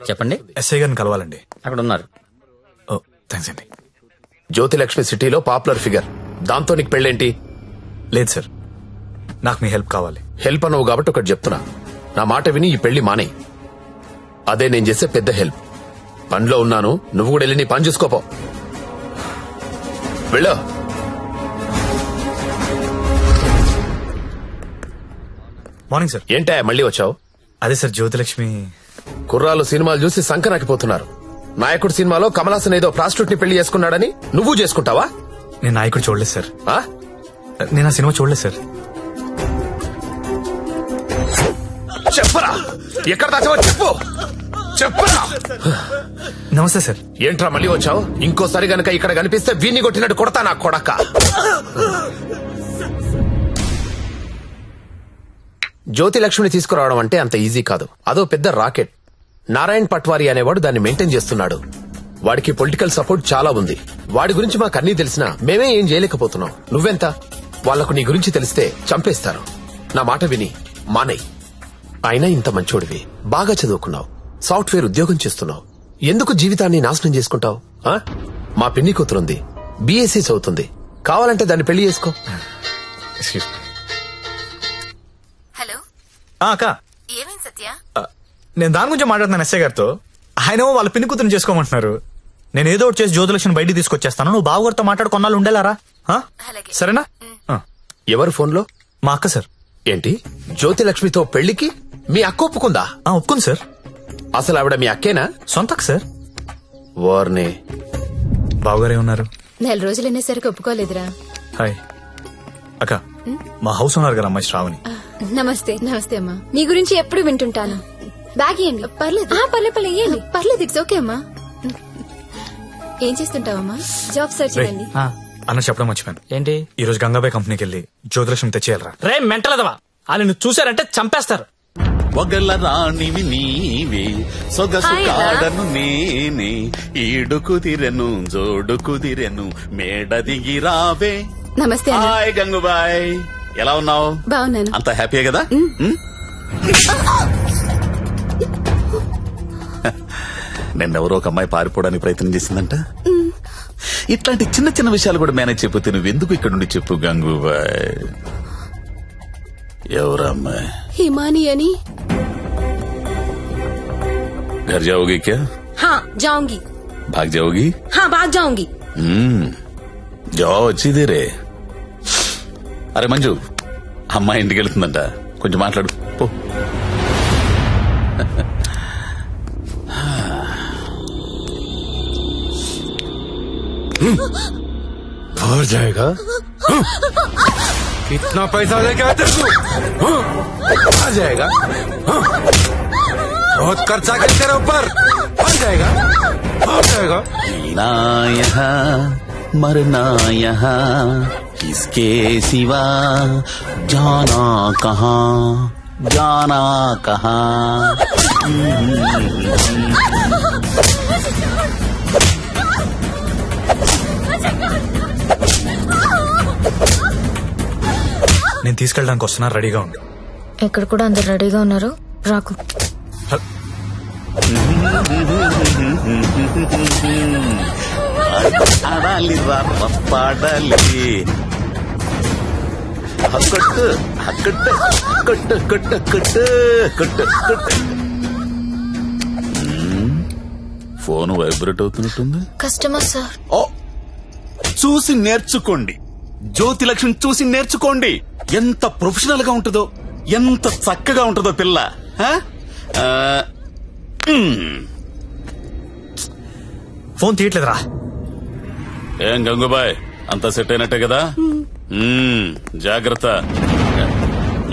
చెప్పండి. ఎస్ఐ గారిని కలవాలండి. అక్కడ ఉన్నారు. ఓ థ్యాంక్స్ అండి. జ్యోతిలక్ష్మి సిటీలో పాపులర్ ఫిగర్, దాంతో నీకు పెళ్ళేంటి? లేదు సార్, నాకు మీ హెల్ప్ కావాలి. హెల్ప్ అనవు కాబట్టి ఒకటి చెప్తున్నా, నా మాట విని ఈ పెళ్లి మానే. అదే నేను చేసే పెద్ద హెల్ప్. పనిలో ఉన్నాను, నువ్వు కూడా వెళ్ళి నీ పని చూసుకోపో. వెళ్ళు. Morning sir. ఏంటా మళ్ళీ వచ్చావు? అదే సార్, జ్యోతిలక్ష్మి కుర్రాలు సినిమాలు చూసి సంకనాకిపోతున్నారు. నాయకుడు సినిమాలో కమలాసన్ ఏదో ప్రాస్టిట్యూట్ ని పెళ్లి చేసుకున్నాడని నువ్వు చేసుకుంటావా? నేను నాయకుడు చూడలేదు సార్. నేను ఆ సినిమా చూడలేదు సార్. చెప్పరా, ఎక్కడ దాచావో చెప్పు. చెప్పరా. నమస్తే సార్. ఏంట్రా మళ్ళీ వచ్చావు? ఇంకోసారి గనక ఇక్కడ కనిపిస్తే వీణ్ణి కొట్టినట్టు కొడతా నా కొడక. జ్యోతిలక్ష్మిని తీసుకురావడం అంటే అంత ఈజీ కాదు. అదో పెద్ద రాకెట్. నారాయణ్ పట్వారీ అనేవాడు దాన్ని మెయింటైన్ చేస్తున్నాడు. వాడికి పొలిటికల్ సపోర్ట్ చాలా ఉంది. వాడి గురించి మాకు అన్నీ తెలిసినా మేమే ఏం చేయలేకపోతున్నాం. నువ్వెంత? వాళ్లకు నీ గురించి తెలిస్తే చంపేస్తారు. నా మాట విని మానేయ్. అయినా ఇంత మంచోడివి, బాగా చదువుకున్నావు, సాఫ్ట్వేర్ ఉద్యోగం చేస్తున్నావు, ఎందుకు జీవితాన్ని నాశనం చేసుకుంటావు? మా పిన్ని కూతురుంది, బీఎస్సీ చదువుతుంది, కావాలంటే దాన్ని పెళ్లి చేసుకో. హలో అక్క, ఏమైంది సత్య? నేను దాని గురించి మాట్లాడుతున్నాను ఎస్ఐ గారితో. ఆయన వాళ్ళ పిన్ని కూతురు చేసుకోమంటున్నారు. నేను ఏదో ఒకటి చేసి జ్యోతిలక్ష్మి బయటికి తీసుకొచ్చేస్తాను. నువ్వు బావగారితో మాట్లాడు, కొన్నాళ్ళు ఉండేలారా? సరేనా? ఎవరు ఫోన్లో? మా అక్క సార్. ఏంటి, జ్యోతిలక్ష్మితో పెళ్లికి మీ అక్క ఒప్పుకుందా? ఒప్పుకుంది సార్. అసలు ఆవిడ మీ అక్కేనా? సొంత అక్క సార్. వార్నే. బావగారే ఉన్నారు. 4 రోజులు అనేసరికి ఒప్పుకోలేదురా. హాయ్ అక్క, మా హౌస్ ఉన్నారు కదా అమ్మాయి శ్రావణి. నమస్తే. నమస్తే అమ్మా. మీ గురించి ఎప్పుడు వింటుంటాను. బ్యాగ్ ఇవ్వండి. పర్లేదు పర్లేదు పర్లేదు, ఇట్స్ ఓకే అమ్మా. ఏం చేస్తుంటావమ్మా? జాబ్ సర్చ్ చేయండి. అన్న చెప్పడం మర్చిపోయాను. ఏంటి? ఈ రోజు గంగాబాయ్ కంపెనీకి వెళ్ళి జ్యోతిలక్ష్మి తెచ్చేయాలరా. రే మెంటలదవా, వాళ్ళని చూసారంటే చంపేస్తారు. ఒగల రాణివి నీవే, సొగసు కాడను నేనే, ఈడు కుదిరెను జోడు కుదిరెను, మేడ దిగి రావే. నమస్తే. హాయ్ గంగుబాయ్, ఎలా ఉన్నావు? బాగున్నాను. అంత హ్యాపీయే కదా? నిన్నెవరో ఒక అమ్మాయి పారిపోవడానికి ప్రయత్నం చేసిందంట. ఇట్లాంటి చిన్న చిన్న విషయాలు కూడా మేనేజ్ చెప్పితే నువ్వెందుకు ఇక్కడ నుండి చెప్పు గంగూబాయ్. ఎవరా అమ్మాయి? హిమాని అని. घर जाओगी क्या? हाँ जाऊंगी. भाग जाओगी? हाँ भाग जाऊंगी. जाओ अच्छी देरे. అరే మంజు, అమ్మాయి ఇంటికి వెళ్తుందంట, కొంచెం మాట్లాడు పో. और जाएगा? कितना पैसा लेके आते तू? आ जाएगा? बहुत खर्चा कर तेरे ऊपर. आ जाएगा? आ जाएगा? जीना यहाँ मरना यहाँ, किसके सिवा जाना कहाँ, जाना कहाँ. నేను తీసుకెళ్ళడానికి వస్తున్నా, రెడీగా ఉండు. ఎక్కడ కూడా అందరు రెడీగా ఉన్నారు, రాకు. ఆడాలి పాడాలి, కొట్టు కొట్టు కొట్టు కొట్టు కొట్టు కొట్టు కొట్టు. ఫోన్ వైబ్రేట్ అవుతున్నట్టుంది. Customer sir. ఓ, చూసి నేర్చుకోండి, జ్యోతిలక్ష్మి చూసి నేర్చుకోండి. ఎంత ప్రొఫెషనల్ గా ఉంటుందో, ఎంత చక్కగా ఉంటుందో పిల్ల. ఫోన్ తీయట్లేదురా. ఏం గంగుబాయ్, అంతా సెట్ అయినట్టే కదా? జాగ్రత్త.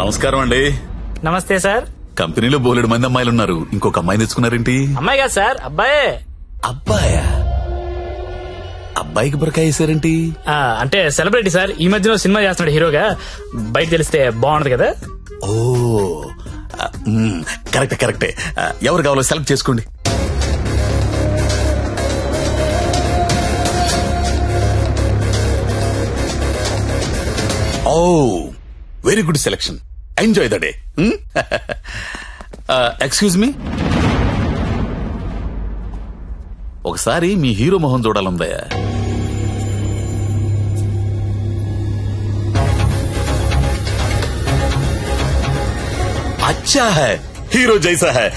నమస్కారం అండి. నమస్తే సార్. కంపెనీలో బోలెడు మంది అమ్మాయిలు ఉన్నారు, ఇంకొక అమ్మాయి తెచ్చుకున్నారేంటి? అమ్మాయి కాదు సార్, అబ్బాయే. అబ్బాయా? అబ్బాయికి బురకాయ వేసారేంటి? అంటే సెలబ్రిటీ సార్, ఈ మధ్యలో సినిమా చేస్తున్నాడు హీరోగా, బయట తెలిస్తే బాగుంటది కదా. ఓ కరెక్టే కరెక్టే. ఎవరు కావాలో సెలెక్ట్ చేసుకోండి. Oh very good selection, enjoy the day. Excuse me, ఒకసారి మీ హీరో మొహం చూడాలందయ్యా. అచ్చా హై, హీరో జైసా హై.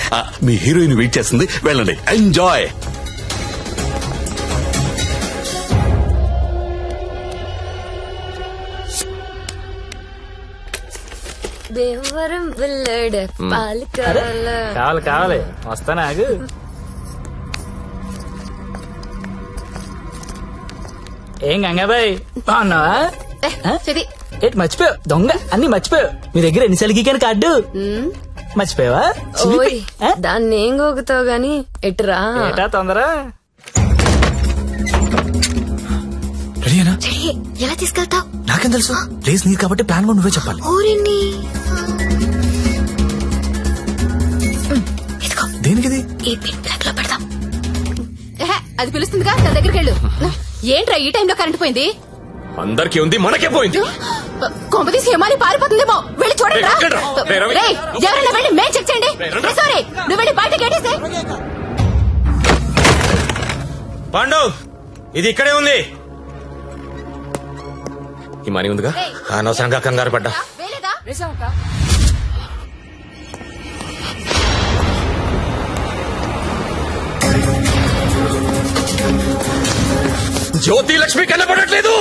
మీ హీరోయిన్ వెయిట్ చేస్తుంది, వెళ్ళండి. ఎంజాయ్. దేవరం వెళ్ళాడు పాలు కావాలి కావాలి, వస్తానా? ఆగు. ఏం గంగాబాయ్ బాగున్నావా? ఏంటి మర్చిపోయావు? దొంగ అన్ని మర్చిపోయావు. మీ దగ్గర ఎన్నిసార్లు గీకాను కార్డు మర్చిపోయావా? దాన్ని ఏం గోగుతావు గాని ఎటురా ఏటా తొందర. రెడీనా? ఎలా తీసుకెళ్తావు? నాకేం తెలుసు, ప్లేస్ నీది కాబట్టి ప్లాన్ కూడా నువ్వే చెప్పాలి. దేనికిది? ఈ పిన్ ప్లగ్ లో పెడతాం. అది పిలుస్తుందిగా, తన దగ్గరికి వెళ్ళు. ఏంట్రా ఈ టైంలో కరెంట్ పోయింది? అందరికీ ఉంది, మనకే పోయింది. కొంపతీసి హిమాలి పారిపోతుందేమో, వెళ్ళి చూడండి. ఎవరైనా వెళ్ళి మేం చెక్ చేయండి. సారీ, నువ్వు వెళ్ళి బయట గేటేసే. పాండు, ఇది ఇక్కడే ఉంది. ఈ మనీ ఉందిగా, అనవసరంగా కంగారు పడ్డా. జ్యోతి లక్ష్మి కనపడట్లేదు.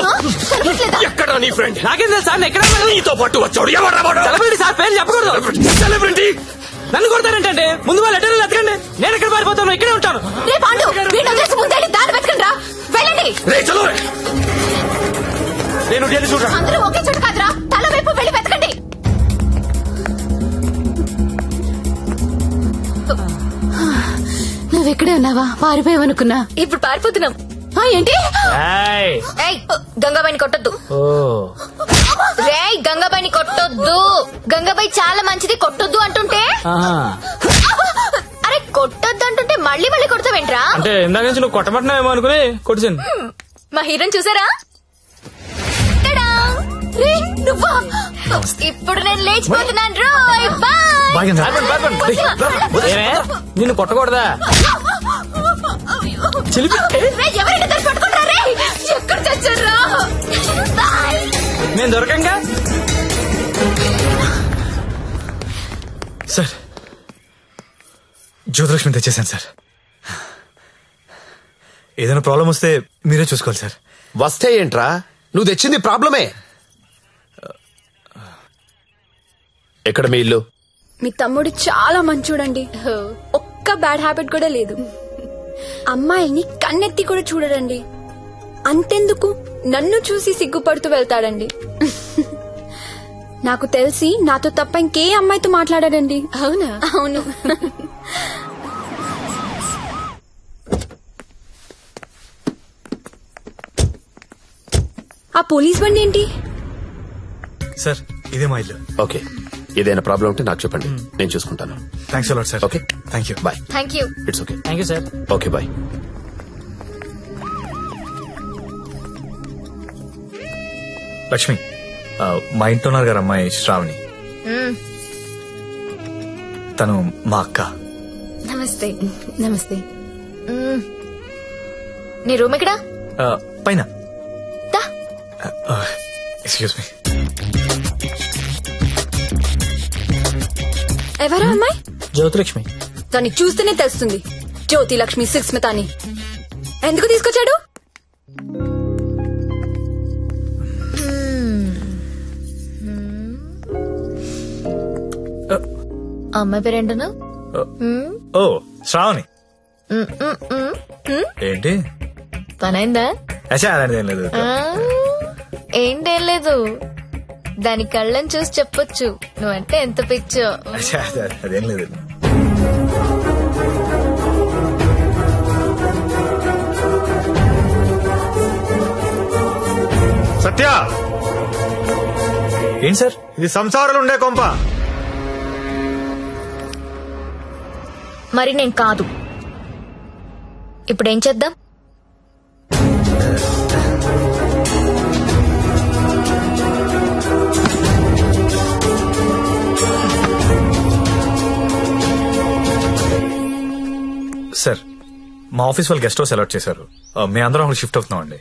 ఎక్కడ నీ ఫ్రెండ్? నాకేం తెలుసు సార్, ఎక్కడ నీతో పాటు వచ్చాడు. ఎవరు సెలబ్రిటీ సార్, పేరు చెప్పకూడదు. సెలబ్రిటీ? నన్ను కొడతారంటే ముందు వాళ్ళు లెటర్లు ఎత్తకండి. నేను ఎక్కడ పారిపోతాను, ఇక్కడే ఉంటాను. నేను చూడరా, అందరూ ఒకే చోట కాదురా, తల వైపు వెళ్ళి వెతకండి. నువ్వెక్కడే ఉన్నావా? పారిపోయావనుకున్నా. ఇప్పుడు పారిపోతున్నాం. ఏంటి? గంగాబాయిని కొట్టొద్దు. రేయ్, గంగాబాయిని కొట్టొద్దు. గంగాబాయి చాలా మంచిది, కొట్టొద్దు అంటుంటే. అరే కొట్టొద్దు అంటుంటే మళ్ళీ మళ్ళీ కొడతావేంట్రా? అంటే ఇందాక నుంచి నువ్వు కొట్టబట్టినావేమో అనుకుని కొట్టించాను. మా హీరోని చూసారా? నువ్వా? ఇప్పుడు నేను లేచిపోతున్నాను. రోయ్ బాయ్. నిన్ను కొట్టకూడదా? ఎక్కడ చచ్చారా? నేను దొరకంగా. సార్, జ్యోతిలక్ష్మి తెచ్చేసాను సార్. ఏదైనా ప్రాబ్లం వస్తే మీరే చూసుకోవాలి సార్. వస్తే ఏంట్రా, నువ్వు తెచ్చింది ప్రాబ్లమే. ఎక్కడ మీ ఇల్లు? మీ తమ్ముడు చాలా మంచోడండి. ఒక్క బ్యాడ్ హ్యాబిట్ కూడా లేదు. అమ్మాయిని కన్నెత్తి కూడా చూడడండి. అంతెందుకు, నన్ను చూసి సిగ్గుపడుతూ వెళ్తాడండి. నాకు తెలిసి నాతో తప్ప ఇంకే అమ్మాయితో మాట్లాడాడండి. అవునా? అవును. ఆ పోలీస్ బండి ఏంటి? సార్, ఇదే మా ఇల్లు. ఓకే, ఏదైనా ప్రాబ్లం ఉంటే నాకు చెప్పండి, నేను చూసుకుంటాను. Thanks a lot sir. Okay, thank you. Bye. Thank you. It's okay. Thank you sir. Okay, bye. Lakshmi, మా ఇంట్లో ఉన్నారు గారు అమ్మాయి శ్రావణి. తను మా అక్క. నమస్తే. నమస్తే. నీ రూమ్ ఎక్కడా? పైన. Excuse me. ఎవరా అమ్మాయి? జ్యోతిలక్ష్మి. దాన్ని చూస్తేనే తెలుస్తుంది, జ్యోతి లక్ష్మి సుస్మిత అని. ఎందుకు తీసుకొచ్చాడు? అమ్మాయి పేరేంటను? ఓ, శ్రావణి. ఏంటి పనైందా? అదేం లేదు. ఏంటేం లేదు, దాని కళ్ళని చూసి చెప్పొచ్చు నువ్వంటే ఎంత పిచ్చో. అదేం లేదు. సత్య, ఏంటి సార్? ఇది సంసారాలు ఉండే కొంప. మరి నేను కాదు. ఇప్పుడేం చేద్దాం? సార్ మా ఆఫీస్ వాళ్ళు గెస్ట్ హౌస్ అలాట్ చేశారు. మేము అందరం అక్కడ షిఫ్ట్ అవుతున్నాం అండి.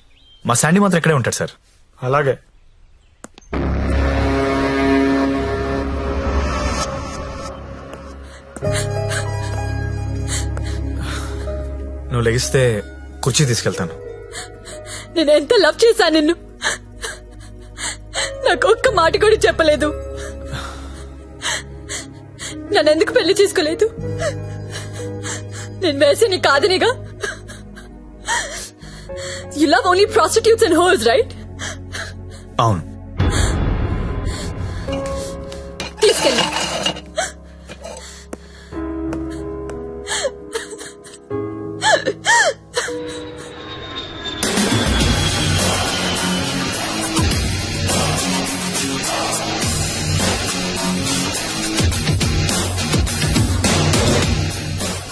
మా శాండీ మాత్రం ఇక్కడే ఉంటాడు సార్. అలాగే. నువ్వు లెగిస్తే కుర్చీ తీసుకెళ్తాను. నేను ఎంత లవ్ చేశాను నిన్ను, నాకు ఒక్క మాట కూడా చెప్పలేదు. నన్నెందుకు పెళ్లి చేసుకోలేదు? నేను వేసి కాదనిగా. You love only prostitutes and hoes, right? అవును. తీసుకెళ్ళి.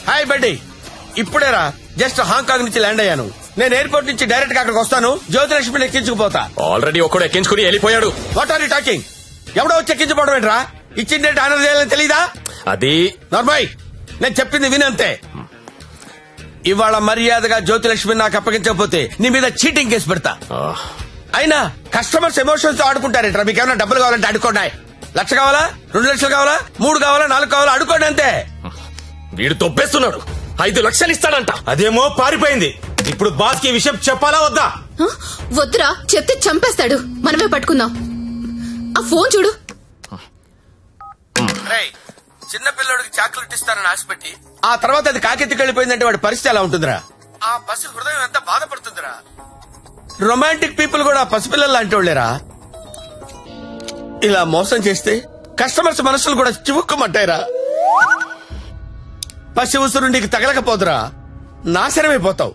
హాయ్ బడ్డీ, ఇప్పుడేరా జస్ట్ హాంకాంగ్ నుంచి ల్యాండ్ అయ్యాను. నేను ఎయిర్పోర్ట్ నుంచి డైరెక్ట్ గా అక్కడికి వస్తాను. జ్యోతిలక్ష్మిని ఎక్కించుకుపోతా. ఆల్రెడీ ఒక్కడు ఎక్కించుకుని వెళ్ళిపోయాడు. What are you talking? ఎవడో వచ్చి ఎక్కించుకోవడం ఏంట్రా? ఇచ్చిండే ఆనర్ చేయాలని తెలీదా? అది నార్మల్, నేను చెప్పింది వినంతే. ఇవాళ మర్యాదగా జ్యోతిలక్ష్మిని నాకు అప్పగించకపోతే నీ మీద చీటింగ్ కేసు పెడతా. అయినా కస్టమర్స్ ఎమోషన్స్ తో ఆడుకుంటారేంట్రా? మీకు ఏమైనా డబ్బులు కావాలంటే అడుకోండి. 1,00,000 కావాలా, 2 లక్షలు కావాలా, 3 కావాలా, 4 కావాలా, అడుకోండి అంతే. వీడు దొబ్బేస్తున్నాడు. 5 లక్షలు ఇస్తాడంట. అదేమో పారిపోయింది. ఇప్పుడు బాస్ కి విషయం చెప్పాలా వద్దా? వద్దురా, చెప్తే చంపేస్తాడు. మనమే పట్టుకుందాం. ఆ ఫోన్ చూడు. చిన్న పిల్లడికి చాక్లెట్ ఇస్తానని ఆశపెట్టి ఆ తర్వాత అది కాకెత్తికి వెళ్ళిపోయిందంటే వాడి పరిస్థితి ఎలా ఉంటుందిరా? ఆ పసి హృదయం ఎంత బాధపడుతుందిరా? రొమాంటిక్ పీపుల్ కూడా పసిపిల్లలు లాంటి వాళ్ళేరా. ఇలా మోసం చేస్తే కస్టమర్స్ మనసులు కూడా చివుక్కుమంటాయిరా. పసి ఉసురు నీకు తగలకపోదురా, నాశనమైపోతావు.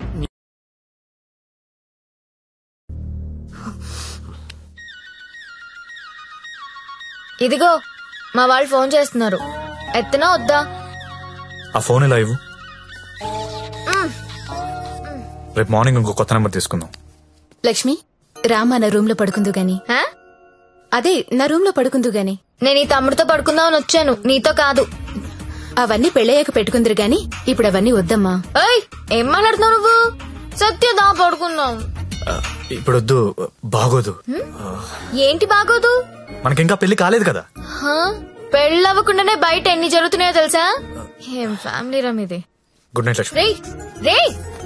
ఇదిగో మా వాళ్ళు ఫోన్ చేస్తున్నారు. ఎత్తనా వద్దా? ఆ ఫోన్ ఎలా ఇవ్వు. రేపు మార్నింగ్ ఇంకో కొత్త నెంబర్ తీసుకుందాం. లక్ష్మి, రామా నా రూమ్ లో పడుకుందు గాని. అదే నా రూమ్ లో పడుకుందు గాని. నేను ఈ తమ్ముడితో పడుకుందామని వచ్చాను, నీతో కాదు. అవన్నీ పెళ్ళయ్యాక పెట్టుకుందరు గాని ఇప్పుడు అవన్నీ వద్దమ్మా. ఏం మాట్లాడుతున్నావు నువ్వు? సత్యదా పడుకుందాం. ఇప్పుడు వద్దు, బాగోదు. ఏంటి బాగోదు? మనకింకా పెళ్లి కాలేదు కదా. పెళ్ళవ్వకుండానే బయట ఎన్ని జరుగుతున్నాయో తెలుసా? ఏం ఫ్యామిలీ రా మీది. Good night Lakshmi. రే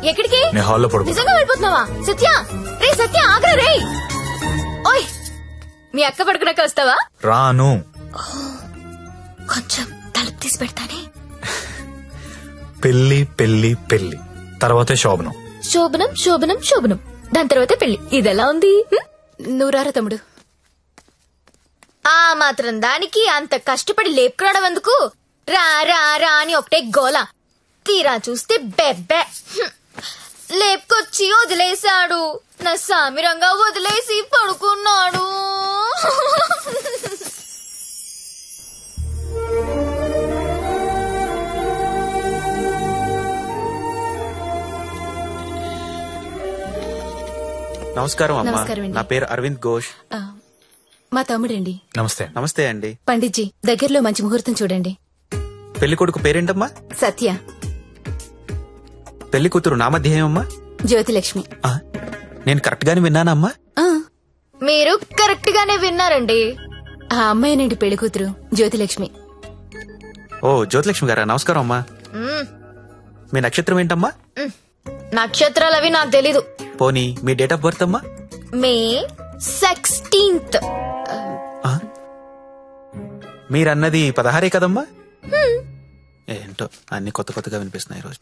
ఎక్కడికి? నేను హాల్లో పడుకో. నిజంగా వెళ్ళిపోతున్నావా? సత్య రే, సత్య ఆగ్రా రే. ఓయ్, మీ అక్క పడుకున్నాక వస్తావా? రాను. కొంచెం తలుపు తీసి పెడతానే. పెళ్లి పెళ్లి పెళ్లి తర్వాతే శోభనం. శోభనం శోభనం శోభనం, దాని తర్వాత పెళ్లి. ఇదెలా ఉంది? నువ్వు రారా తమ్ముడు. ఆ మాత్రం దానికి అంత కష్టపడి లేపుకురావడం ఎందుకు? రా రా రా అని ఒకటే గోల. తీరా చూస్తే బెబ్బే. లేపుకొచ్చి వదిలేశాడు. నా సామిరంగా వదిలేసి పడుకున్నాడు. నమస్కారం అమ్మా. నమస్కారం అండి. నా పేరు అరవింద్ ఘోష్. మా తమ్ముడండి. నమస్తే. నమస్తే అండి. పండిట్జీ, దగ్గరలో మంచి ముహూర్తం చూడండి. పెళ్లి కొడుకు పేరేంటమ్మా? సత్య. పెళ్లి కూతురు నామధ్యేయం అమ్మా? జ్యోతిలక్ష్మి. నేను కరెక్ట్ గానే విన్నానమ్మా? మీరు కరెక్ట్ గానే విన్నారండి. ఆ అమ్మాయినండి పెళ్లి కూతురు, జ్యోతిలక్ష్మి. ఓ జ్యోతిలక్ష్మి గారా, నమస్కారం అమ్మా. మీ నక్షత్రం ఏంటమ్మా? నక్షత్రాలు అవి నాకు తెలీదు. పోనీ మీ డేట్ ఆఫ్ బర్త్ అమ్మా? మే 16th. మీరన్నది 16 కదమ్మా? ఏంటో అన్ని కొత్త కొత్తగా వినిపిస్తున్నాయి ఈరోజు.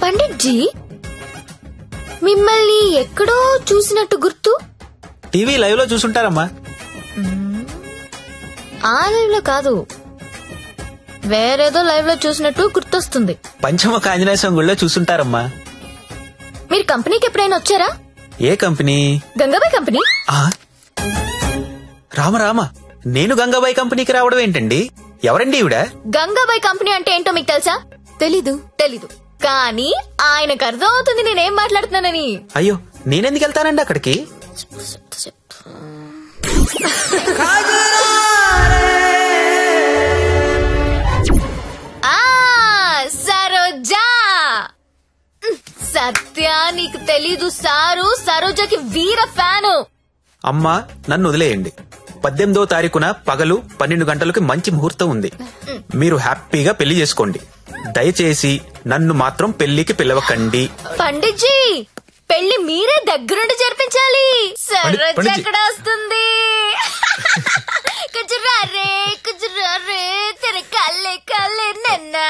పండిట్జీ, మిమ్మల్ని ఎక్కడో చూసినట్టు గుర్తు. టీవీ లైవ్ లో చూసుంటారమ్మా. ఆ లైవ్ లో కాదు, వేరేదో లైవ్ లో చూసినట్టు గుర్తొస్తుంది. పంచముఖ ఆంజనేయ స్వామి గుళ్ళో చూసుంటారమ్మా. మీరు కంపెనీకి ఎప్పుడైనా వచ్చారా? ఏ కంపెనీ? గంగాబాయ్ కంపెనీ. రామ రామ, నేను గంగాబాయ్ కంపెనీకి రావడం ఏంటండి? ఎవరండి ఈవిడ? గంగాబాయ్ కంపెనీ అంటే ఏంటో మీకు తెలుసా? తెలీదు. కానీ ఆయనకు అర్థం అవుతుంది నేనేం మాట్లాడుతున్నానని. అయ్యో, నేనెందుకు వెళ్తానండి అక్కడికి? సత్య నీకు తెలీదు సారు సరోజకి వీర ఫ్యాను. అమ్మా నన్ను వదిలేయండి. 18వ తారీఖున పగలు 12 గంటలకి మంచి ముహూర్తం ఉంది. మీరు హ్యాపీగా పెళ్లి చేసుకోండి. దయచేసి నన్ను మాత్రం పెళ్లికి పిలవకండి. పండిట్జీ పెళ్లి మీరే దగ్గరుండి జరిపించాలి. సరోజ ఎక్కడ వస్తుంది? కుజురా రే తెర కల్లే కల్లే నన్నా